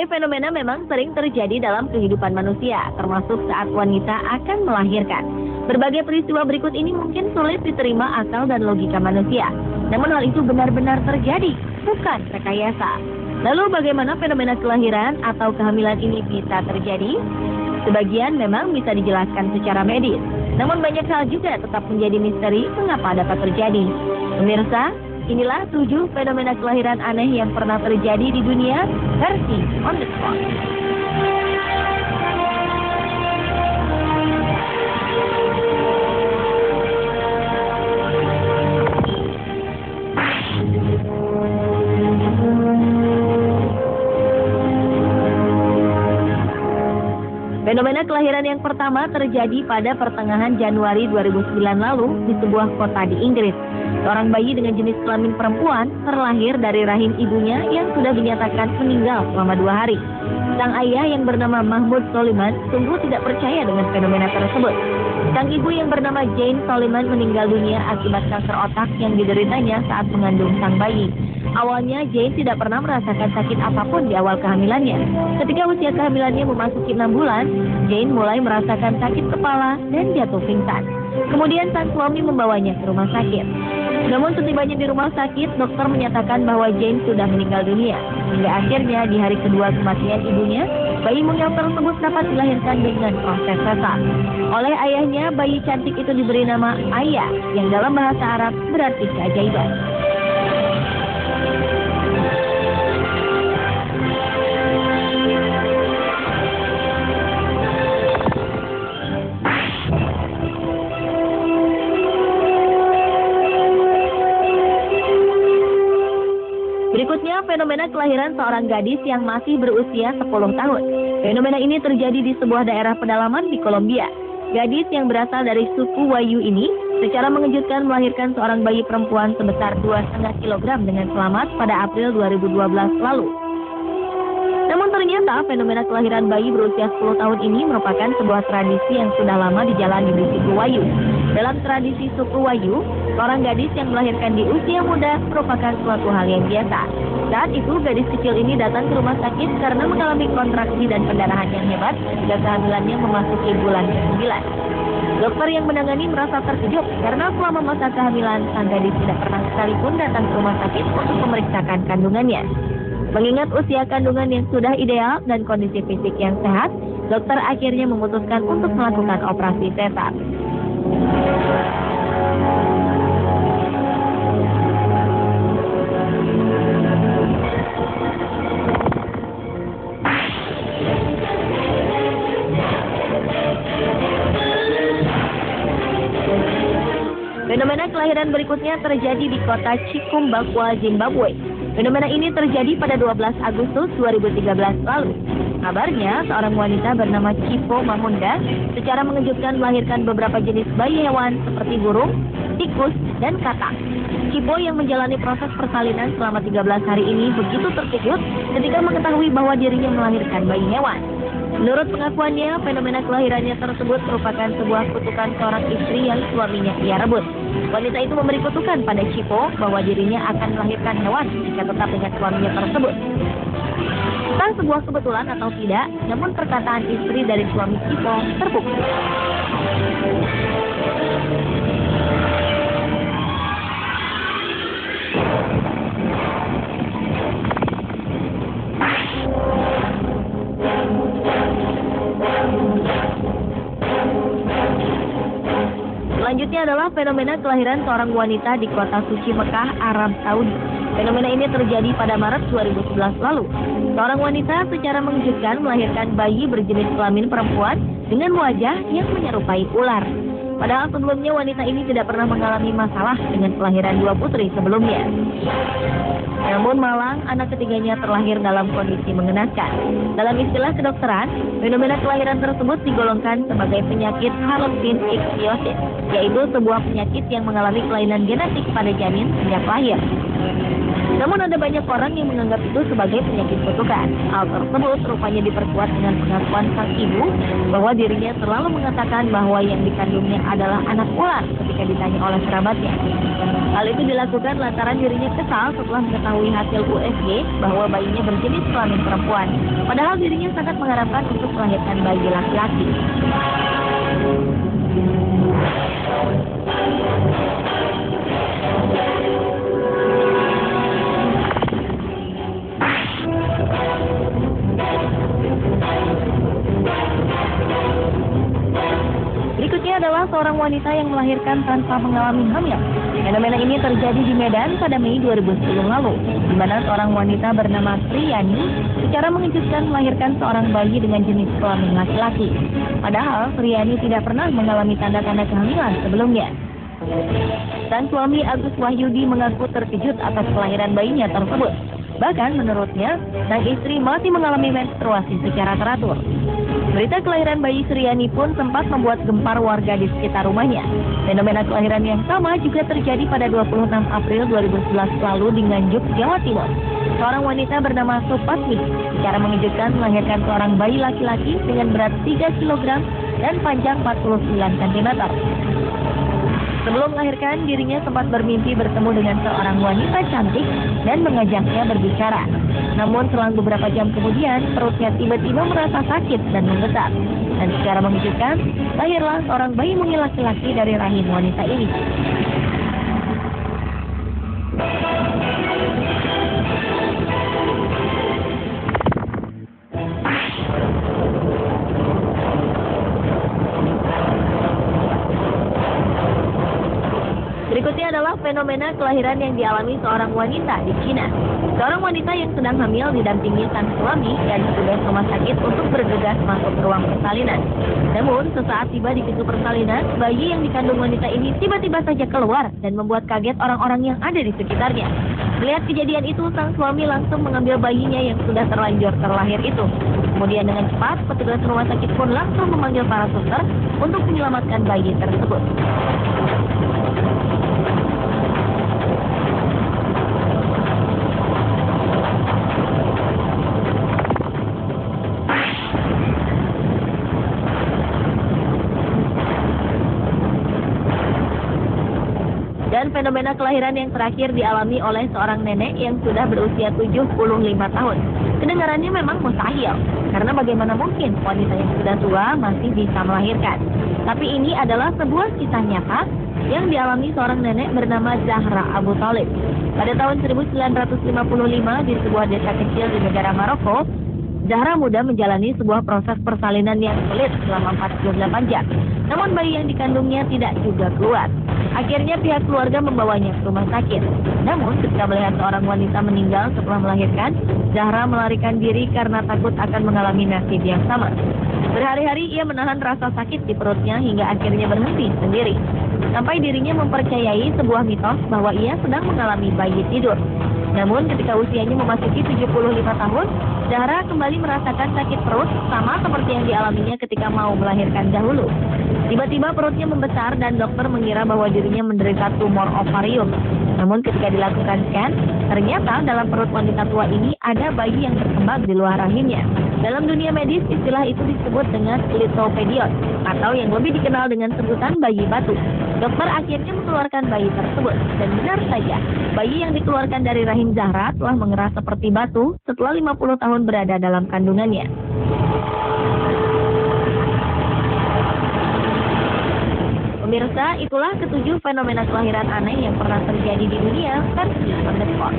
Berbagai fenomena memang sering terjadi dalam kehidupan manusia, termasuk saat wanita akan melahirkan. Berbagai peristiwa berikut ini mungkin sulit diterima akal dan logika manusia. Namun hal itu benar-benar terjadi, bukan rekayasa. Lalu bagaimana fenomena kelahiran atau kehamilan ini bisa terjadi? Sebagian memang bisa dijelaskan secara medis. Namun banyak hal juga tetap menjadi misteri mengapa dapat terjadi. Pemirsa, inilah 7 fenomena kelahiran aneh yang pernah terjadi di dunia versi On The Spot. Fenomena kelahiran yang pertama terjadi pada pertengahan Januari 2009 lalu di sebuah kota di Inggris. Seorang bayi dengan jenis kelamin perempuan terlahir dari rahim ibunya yang sudah dinyatakan meninggal selama 2 hari. Sang ayah yang bernama Mahmud Soliman sungguh tidak percaya dengan fenomena tersebut. Sang ibu yang bernama Jane Soliman meninggal dunia akibat kanker otak yang dideritanya saat mengandung sang bayi. Awalnya Jane tidak pernah merasakan sakit apapun di awal kehamilannya. Ketika usia kehamilannya memasuki 6 bulan, Jane mulai merasakan sakit kepala dan jatuh pingsan. Kemudian sang suami membawanya ke rumah sakit. Namun setibanya di rumah sakit, dokter menyatakan bahwa Jane sudah meninggal dunia. Hingga akhirnya di hari kedua kematian ibunya, bayi mungil tersebut dapat dilahirkan dengan proses sesar. Oleh ayahnya, bayi cantik itu diberi nama Aya, yang dalam bahasa Arab berarti keajaiban. Berikutnya, fenomena kelahiran seorang gadis yang masih berusia 10 tahun. Fenomena ini terjadi di sebuah daerah pedalaman di Kolombia. Gadis yang berasal dari suku Wayu ini secara mengejutkan melahirkan seorang bayi perempuan sebesar 2,5 kg dengan selamat pada April 2012 lalu. Namun ternyata fenomena kelahiran bayi berusia 10 tahun ini merupakan sebuah tradisi yang sudah lama dijalani di suku Wayu. Dalam tradisi suku Wayu, seorang gadis yang melahirkan di usia muda merupakan suatu hal yang biasa. Saat itu, gadis kecil ini datang ke rumah sakit karena mengalami kontraksi dan pendarahan yang hebat hingga kehamilannya memasuki bulan ke-9. Dokter yang menangani merasa terkejut karena selama masa kehamilan, sang gadis tidak pernah sekalipun datang ke rumah sakit untuk memeriksakan kandungannya. Mengingat usia kandungan yang sudah ideal dan kondisi fisik yang sehat, dokter akhirnya memutuskan untuk melakukan operasi sesar. Fenomena kelahiran berikutnya terjadi di kota Chikumbakwa, Zimbabwe. Fenomena ini terjadi pada 12 Agustus 2013 lalu. Kabarnya, seorang wanita bernama Chipo Mamunda secara mengejutkan melahirkan beberapa jenis bayi hewan seperti burung, tikus, dan katak. Chipo yang menjalani proses persalinan selama 13 hari ini begitu terkejut ketika mengetahui bahwa dirinya melahirkan bayi hewan. Menurut pengakuannya, fenomena kelahirannya tersebut merupakan sebuah kutukan seorang istri yang suaminya ia rebut. Wanita itu memberi kutukan pada Chipo bahwa dirinya akan melahirkan hewan jika tetap dengan suaminya tersebut. Entah sebuah kebetulan atau tidak, namun perkataan istri dari suami Chipo terbukti. Selanjutnya adalah fenomena kelahiran seorang wanita di kota suci Mekah, Arab Saudi. Fenomena ini terjadi pada Maret 2011 lalu. Seorang wanita secara mengejutkan melahirkan bayi berjenis kelamin perempuan dengan wajah yang menyerupai ular. Padahal sebelumnya wanita ini tidak pernah mengalami masalah dengan kelahiran 2 putri sebelumnya. Namun malang, anak ketiganya terlahir dalam kondisi mengenaskan. Dalam istilah kedokteran, fenomena kelahiran tersebut digolongkan sebagai penyakit Harlequin ichthyosis, yaitu sebuah penyakit yang mengalami kelainan genetik pada janin sejak lahir. Namun ada banyak orang yang menganggap itu sebagai penyakit kutukan. Hal tersebut rupanya diperkuat dengan pengakuan sang ibu bahwa dirinya selalu mengatakan bahwa yang dikandungnya adalah anak ular ketika ditanya oleh kerabatnya. Hal itu dilakukan lantaran dirinya kesal setelah mengetahui hasil USG bahwa bayinya berjenis kelamin perempuan. Padahal dirinya sangat mengharapkan untuk melahirkan bayi laki-laki. Berikutnya adalah seorang wanita yang melahirkan tanpa mengalami hamil. Fenomena ini terjadi di Medan pada Mei 2010 lalu, di mana seorang wanita bernama Sriyani secara mengejutkan melahirkan seorang bayi dengan jenis kelamin laki-laki. Padahal Sriyani tidak pernah mengalami tanda-tanda kehamilan sebelumnya. Sang suami Agus Wahyudi mengaku terkejut atas kelahiran bayinya tersebut. Bahkan menurutnya, sang istri masih mengalami menstruasi secara teratur. Berita kelahiran bayi Sriyani pun sempat membuat gempar warga di sekitar rumahnya. Fenomena kelahiran yang sama juga terjadi pada 26 April 2011 lalu di Nganjuk, Jawa Timur. Seorang wanita bernama Supatmi secara mengejutkan melahirkan seorang bayi laki-laki dengan berat 3 kg dan panjang 49 cm. Sebelum melahirkan, dirinya sempat bermimpi bertemu dengan seorang wanita cantik dan mengajaknya berbicara. Namun selang beberapa jam kemudian, perutnya tiba-tiba merasa sakit dan membesar. Dan secara mengejutkan, lahirlah seorang bayi mungil laki-laki dari rahim wanita ini. Berikutnya adalah fenomena kelahiran yang dialami seorang wanita di Cina. Seorang wanita yang sedang hamil didampingi sang suami dan petugas rumah sakit untuk bergegas masuk ke ruang persalinan. Namun, sesaat tiba di pintu persalinan, bayi yang dikandung wanita ini tiba-tiba saja keluar dan membuat kaget orang-orang yang ada di sekitarnya. Melihat kejadian itu, sang suami langsung mengambil bayinya yang sudah terlanjur terlahir itu. Kemudian dengan cepat, petugas rumah sakit pun langsung memanggil para suster untuk menyelamatkan bayi tersebut. Dan fenomena kelahiran yang terakhir dialami oleh seorang nenek yang sudah berusia 75 tahun. Kedengarannya memang mustahil, karena bagaimana mungkin wanita yang sudah tua masih bisa melahirkan. Tapi ini adalah sebuah kisah nyata yang dialami seorang nenek bernama Zahra Abu Talib. Pada tahun 1955 di sebuah desa kecil di negara Maroko, Zahra muda menjalani sebuah proses persalinan yang sulit selama 48 jam. Namun bayi yang dikandungnya tidak juga keluar. Akhirnya pihak keluarga membawanya ke rumah sakit. Namun ketika melihat seorang wanita meninggal setelah melahirkan, Zahra melarikan diri karena takut akan mengalami nasib yang sama. Berhari-hari ia menahan rasa sakit di perutnya hingga akhirnya berhenti sendiri. Sampai dirinya mempercayai sebuah mitos bahwa ia sedang mengalami bayi tidur. Namun ketika usianya memasuki 75 tahun, Zahra kembali merasakan sakit perut sama seperti yang dialaminya ketika mau melahirkan dahulu. Tiba-tiba perutnya membesar dan dokter mengira bahwa dirinya menderita tumor ovarium. Namun ketika dilakukan scan, ternyata dalam perut wanita tua ini ada bayi yang berkembang di luar rahimnya. Dalam dunia medis, istilah itu disebut dengan litopedion, atau yang lebih dikenal dengan sebutan bayi batu. Dokter akhirnya mengeluarkan bayi tersebut, dan benar saja, bayi yang dikeluarkan dari rahim Zahra telah mengeras seperti batu setelah 50 tahun berada dalam kandungannya. Pemirsa, itulah ketujuh fenomena kelahiran aneh yang pernah terjadi di dunia versi On The Spot.